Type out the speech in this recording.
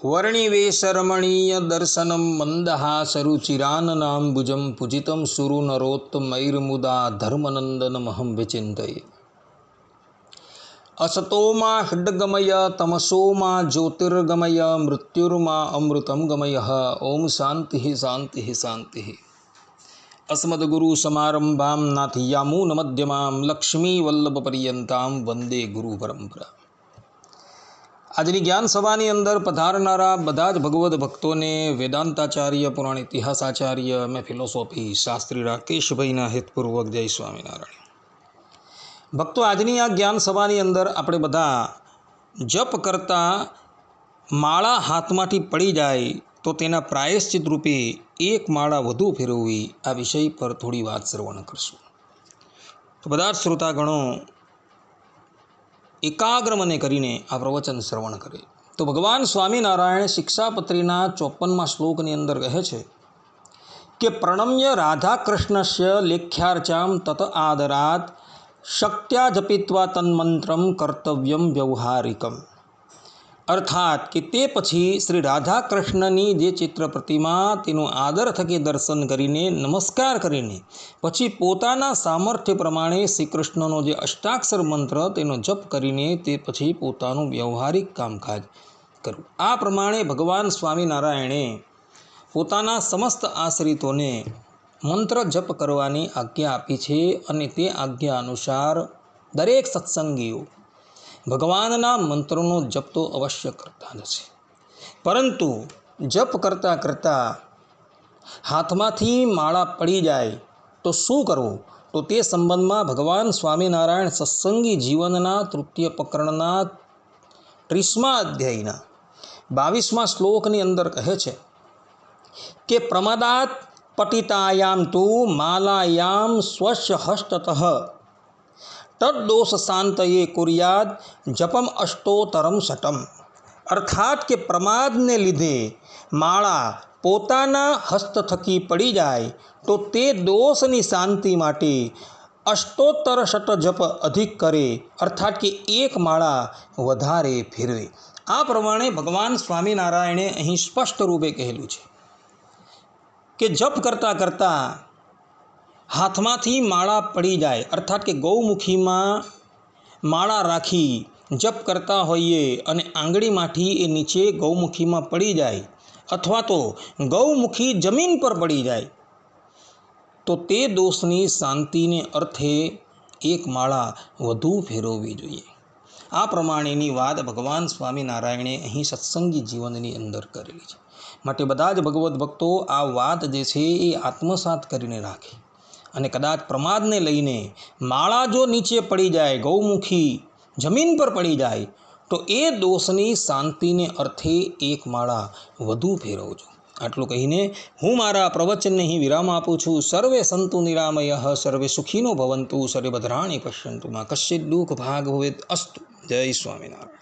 वर्णिवेशरमणीय दर्शनं मन्दहासरुचिराननाम्बुजं पूजितं सुरुनरोत्तमैर्मुदा धर्मनन्दनमहं विचिन्तये। असतो मा हृद्गमय तमसो मा ज्योतिर्गमय मृत्युर्मा अमृतं गमयः। ओम शान्तिः शान्तिः शान्तिः। अस्मद्गुरुसमारम्भां नाथयामुनमध्यमां लक्ष्मीवल्लभपर्यन्तां वंदे गुरुपरंपरा। આજની જ્ઞાન સભાની અંદર પધારનારા બધા જ ભગવદ્ ભક્તોને વેદાંતાચાર્ય, પુરાણ ઇતિહાસાચાર્ય અને ફિલોસોફી શાસ્ત્રી રાકેશભાઈના હિતપૂર્વક જય સ્વામિનારાયણ. ભક્તો, આજની આ જ્ઞાન સભાની અંદર આપણે બધા જપ કરતાં માળા હાથમાંથી પડી જાય તો તેના પ્રાયશ્ચિત રૂપે એક માળા વધુ ફેરવવી આ વિષય પર થોડી વાત શ્રવણ કરશું. તો બધા જ શ્રોતાગણો એકાગ્ર મને કરીને આ પ્રવચન શ્રવણ કરે. તો ભગવાન સ્વામિનારાયણ શિક્ષાપત્રીના 54મા શ્લોકની અંદર કહે છે કે પ્રણમ્ય રાધાકૃષ્ણસ્ય લેખ્યાર્ચામ તત આદરાત શક્ત્યા જપિત્વા તન્મંત્રમ કર્તવ્યમ વ્યવહારિકમ. અર્થાત કે તે પછી શ્રી રાધાકૃષ્ણની જે ચિત્ર પ્રતિમા તેનું આદર થકી દર્શન કરીને નમસ્કાર કરીને પછી પોતાના સામર્થ્ય પ્રમાણે શ્રી કૃષ્ણનો જે અષ્ટાક્ષર મંત્ર તેનો જપ કરીને તે પછી પોતાનું વ્યવહારિક કામકાજ કરવું. આ પ્રમાણે ભગવાન સ્વામિનારાયણે પોતાના સમસ્ત આશ્રિતોને મંત્ર જપ કરવાની આજ્ઞા આપી છે અને તે આજ્ઞા અનુસાર દરેક સત્સંગીઓ ભગવાનના મંત્રોનો જપ તો અવશ્ય કરતા જ છે. પરંતુ જપ કરતાં કરતાં હાથમાંથી માળા પડી જાય તો શું કરવું? તો તે સંબંધમાં ભગવાન સ્વામિનારાયણ સત્સંગી જીવનના તૃતીય પ્રકરણના 30મા અધ્યાયના 22મા શ્લોકની અંદર કહે છે કે પ્રમાદાત પતિતાયામ તુ માલાયામ સ્વસ્ય હસ્તતઃ તદ્દોષ શાંતયે કુર્યાદ જપમ અષ્ટોતરમ શતમ. અર્થાત કે પ્રમાદને લીધે માળા પોતાના હસ્ત થકી પડી જાય તો તે દોષની શાંતિ માટે અષ્ટોત્તર શત જપ અધિક કરે, અર્થાત કે એક માળા વધારે ફેરવે. આ પ્રમાણે ભગવાન સ્વામિનારાયણે અહીં સ્પષ્ટ રૂપે કહેલું છે કે જપ કરતાં કરતાં હાથમાંથી માળા પડી જાય, અર્થાત કે ગૌમુખીમાં માળા રાખી જપ કરતા હોઈએ અને આંગળીમાંથી એ નીચે ગૌમુખીમાં પડી જાય અથવા તો ગૌમુખી જમીન પર પડી જાય તો તે દોષની શાંતિને અર્થે એક માળા વધુ ફેરવવી જોઈએ. આ પ્રમાણેની વાત ભગવાન સ્વામિનારાયણે અહીં સત્સંગી જીવનની અંદર કરેલી છે. માટે બધા જ ભગવદ્ ભક્તો આ વાત જે છે એ આત્મસાત કરીને રાખે અને કદાચ પ્રમાદને લઈને માળા જો નીચે પડી જાય, ગૌમુખી જમીન પર પડી જાય તો એ દોષની શાંતિને અર્થે એક માળા વધુ ફેરવજો. આટલું કહીને હું મારા પ્રવચનને અહીં વિરામ આપું છું. સર્વે સંતુ નિરામયઃ, સર્વે સુખીનો ભવંતુ, સર્વે ભદ્રાણિ પશ્યન્તુ, મા કશ્ચિદ દુઃખ ભાગ ભવેત અસ્તુ. જય સ્વામિનારાયણ.